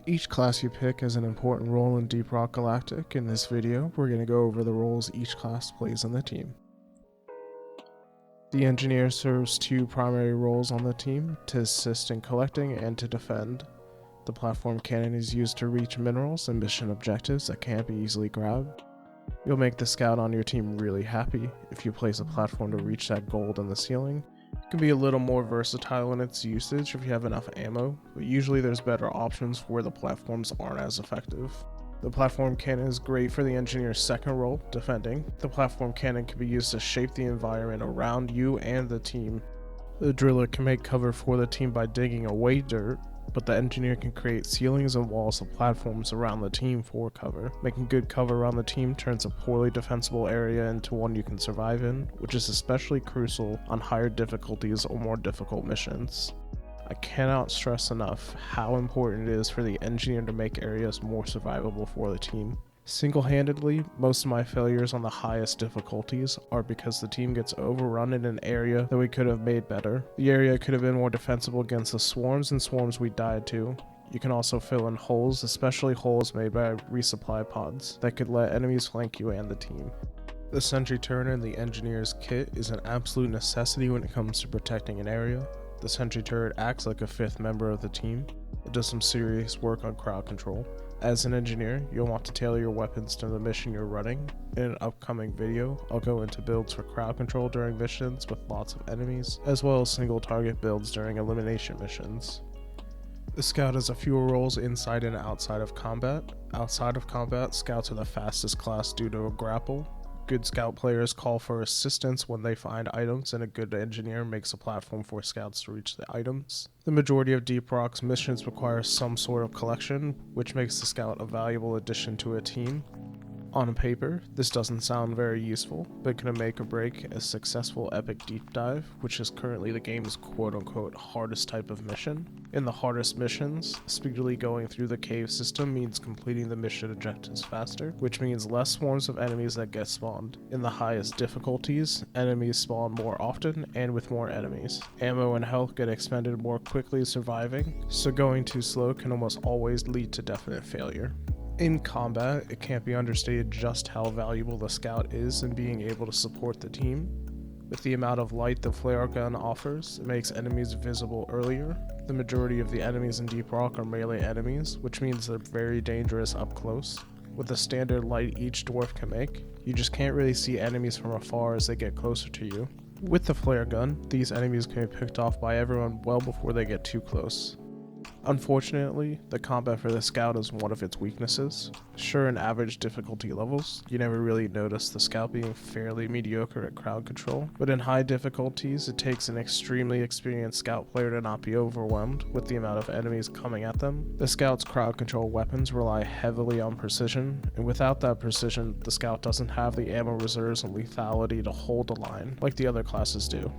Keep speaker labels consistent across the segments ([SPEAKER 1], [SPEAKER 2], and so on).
[SPEAKER 1] Each class you pick has an important role in Deep Rock Galactic. In this video, we're going to go over the roles each class plays on the team. The engineer serves two primary roles on the team, to assist in collecting and to defend. The platform cannon is used to reach minerals and mission objectives that can't be easily grabbed. You'll make the scout on your team really happy if you place a platform to reach that gold in the ceiling. It can be a little more versatile in its usage if you have enough ammo, but usually there's better options where the platforms aren't as effective. The platform cannon is great for the engineer's second role, defending. The platform cannon can be used to shape the environment around you and the team. The driller can make cover for the team by digging away dirt, but the engineer can create ceilings and walls of platforms around the team for cover. Making good cover around the team turns a poorly defensible area into one you can survive in, which is especially crucial on higher difficulties or more difficult missions. I cannot stress enough how important it is for the engineer to make areas more survivable for the team. Single-handedly, most of my failures on the highest difficulties are because the team gets overrun in an area that we could have made better. The area could have been more defensible against the swarms and swarms we died to. You can also fill in holes, especially holes made by resupply pods, that could let enemies flank you and the team. The sentry turret in the engineer's kit is an absolute necessity when it comes to protecting an area. The sentry turret acts like a fifth member of the team. It does some serious work on crowd control. As an engineer, you'll want to tailor your weapons to the mission you're running. In an upcoming video, I'll go into builds for crowd control during missions with lots of enemies, as well as single target builds during elimination missions. The scout has a few roles inside and outside of combat. Outside of combat, scouts are the fastest class due to a grapple. Good scout players call for assistance when they find items, and a good engineer makes a platform for scouts to reach the items. The majority of Deep Rock's missions require some sort of collection, which makes the scout a valuable addition to a team. On paper, this doesn't sound very useful, but can make or break a successful epic deep dive, which is currently the game's quote-unquote hardest type of mission. In the hardest missions, speedily going through the cave system means completing the mission objectives faster, which means less swarms of enemies that get spawned. In the highest difficulties, enemies spawn more often and with more enemies. Ammo and health get expended more quickly surviving, so going too slow can almost always lead to definite failure. In combat, it can't be understated just how valuable the scout is in being able to support the team. With the amount of light the flare gun offers, it makes enemies visible earlier. The majority of the enemies in Deep Rock are melee enemies, which means they're very dangerous up close. With the standard light each dwarf can make, you just can't really see enemies from afar as they get closer to you. With the flare gun, these enemies can be picked off by everyone well before they get too close. Unfortunately, the combat for the scout is one of its weaknesses. Sure, in average difficulty levels, you never really notice the scout being fairly mediocre at crowd control, but in high difficulties, it takes an extremely experienced scout player to not be overwhelmed with the amount of enemies coming at them. The scout's crowd control weapons rely heavily on precision, and without that precision, the scout doesn't have the ammo reserves and lethality to hold the line like the other classes do.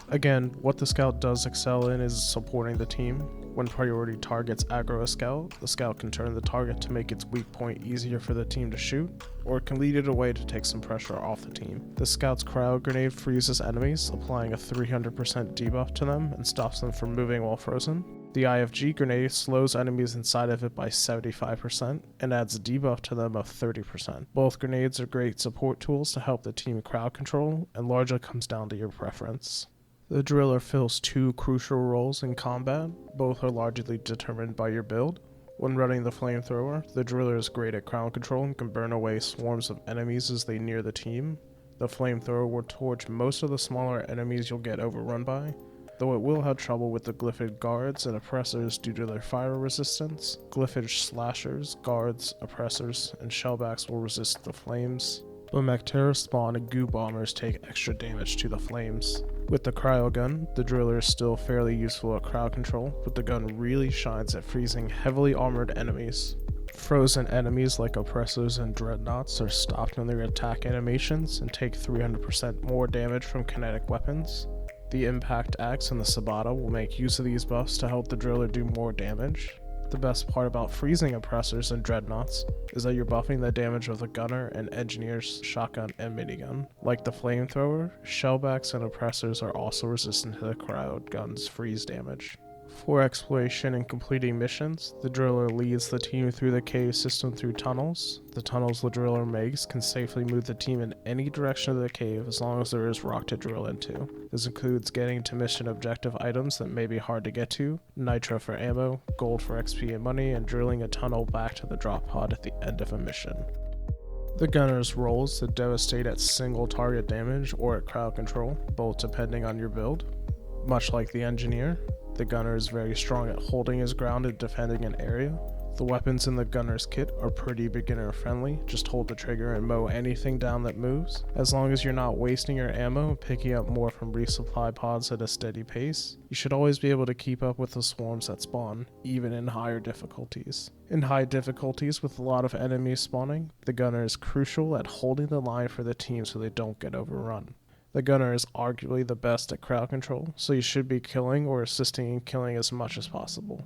[SPEAKER 1] Again, what the scout does excel in is supporting the team. When priority targets aggro a scout, the scout can turn the target to make its weak point easier for the team to shoot, or it can lead it away to take some pressure off the team. The scout's Cryo Grenade freezes enemies, applying a 300% debuff to them and stops them from moving while frozen. The IFG grenade slows enemies inside of it by 75% and adds a debuff to them of 30%. Both grenades are great support tools to help the team crowd control, and largely comes down to your preference. The driller fills two crucial roles in combat. Both are largely determined by your build. When running the flamethrower, the driller is great at crowd control and can burn away swarms of enemies as they near the team. The flamethrower will torch most of the smaller enemies you'll get overrun by, though it will have trouble with the glyphid guards and oppressors due to their fire resistance. Glyphid slashers, guards, oppressors, and shellbacks will resist the flames, but Mactera spawn and goo bombers take extra damage to the flames. With the cryo gun, the driller is still fairly useful at crowd control, but the gun really shines at freezing heavily armored enemies. Frozen enemies like oppressors and dreadnoughts are stopped in their attack animations and take 300% more damage from kinetic weapons. The impact axe and the sabata will make use of these buffs to help the driller do more damage. The best part about freezing oppressors and dreadnoughts is that you're buffing the damage of the gunner and engineer's shotgun and minigun. Like the flamethrower, shellbacks and oppressors are also resistant to the cryo gun's freeze damage. For exploration and completing missions, the driller leads the team through the cave system through tunnels. The tunnels the driller makes can safely move the team in any direction of the cave as long as there is rock to drill into. This includes getting to mission objective items that may be hard to get to, nitro for ammo, gold for XP and money, and drilling a tunnel back to the drop pod at the end of a mission. The gunner's role is to devastate at single target damage or at crowd control, both depending on your build. Much like the engineer, the gunner is very strong at holding his ground and defending an area. The weapons in the gunner's kit are pretty beginner friendly, just hold the trigger and mow anything down that moves. As long as you're not wasting your ammo and picking up more from resupply pods at a steady pace, you should always be able to keep up with the swarms that spawn, even in higher difficulties. In high difficulties with a lot of enemies spawning, the gunner is crucial at holding the line for the team so they don't get overrun. The gunner is arguably the best at crowd control, so you should be killing or assisting in killing as much as possible.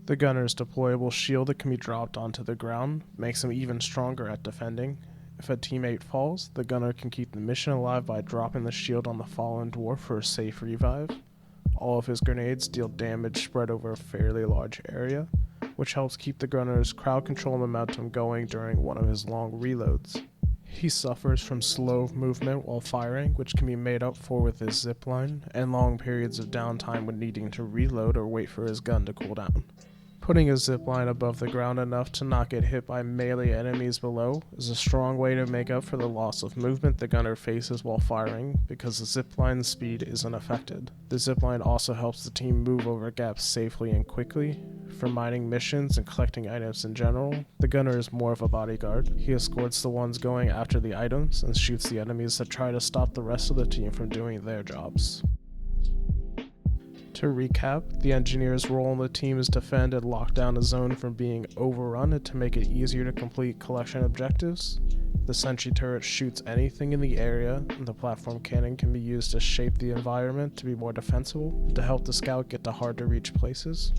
[SPEAKER 1] The gunner's deployable shield that can be dropped onto the ground makes him even stronger at defending. If a teammate falls, the gunner can keep the mission alive by dropping the shield on the fallen dwarf for a safe revive. All of his grenades deal damage spread over a fairly large area, which helps keep the gunner's crowd control momentum going during one of his long reloads. He suffers from slow movement while firing, which can be made up for with his zipline, and long periods of downtime when needing to reload or wait for his gun to cool down. Putting a zipline above the ground enough to not get hit by melee enemies below is a strong way to make up for the loss of movement the gunner faces while firing, because the zipline's speed isn't affected. The zipline also helps the team move over gaps safely and quickly. For mining missions and collecting items in general, the gunner is more of a bodyguard. He escorts the ones going after the items and shoots the enemies that try to stop the rest of the team from doing their jobs. To recap, the engineer's role in the team is to defend and lock down a zone from being overrun and to make it easier to complete collection objectives. The sentry turret shoots anything in the area, and the platform cannon can be used to shape the environment to be more defensible and to help the scout get to hard to reach places.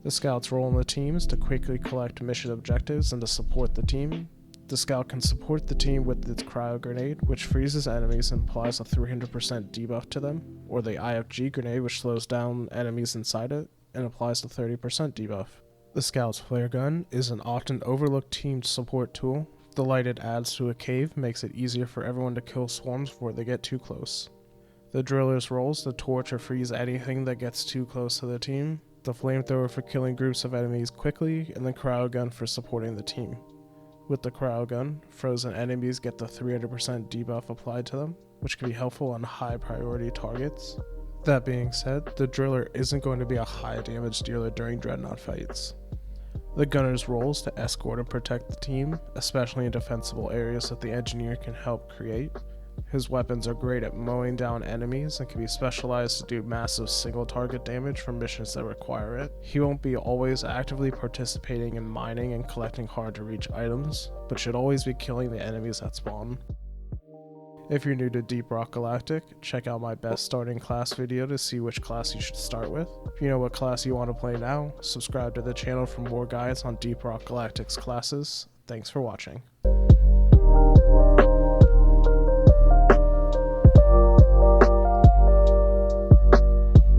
[SPEAKER 1] The scout's role in the team is to quickly collect mission objectives and to support the team. The scout can support the team with its Cryo Grenade, which freezes enemies and applies a 300% debuff to them, or the IFG Grenade, which slows down enemies inside it and applies a 30% debuff. The scout's flare gun is an often overlooked team support tool. The light it adds to a cave makes it easier for everyone to kill swarms before they get too close. The driller's role is to torch or freeze anything that gets too close to the team, the flamethrower for killing groups of enemies quickly, and the cryo gun for supporting the team. With the cryo gun, frozen enemies get the 300% debuff applied to them, which can be helpful on high priority targets. That being said, the driller isn't going to be a high damage dealer during dreadnought fights. The gunner's role is to escort and protect the team, especially in defensible areas that the engineer can help create. His weapons are great at mowing down enemies and can be specialized to do massive single target damage for missions that require it. He won't be always actively participating in mining and collecting hard to reach items, but should always be killing the enemies that spawn. If you're new to Deep Rock Galactic, check out my best starting class video to see which class you should start with. If you know what class you want to play now, subscribe to the channel for more guides on Deep Rock Galactic's classes. Thanks for watching.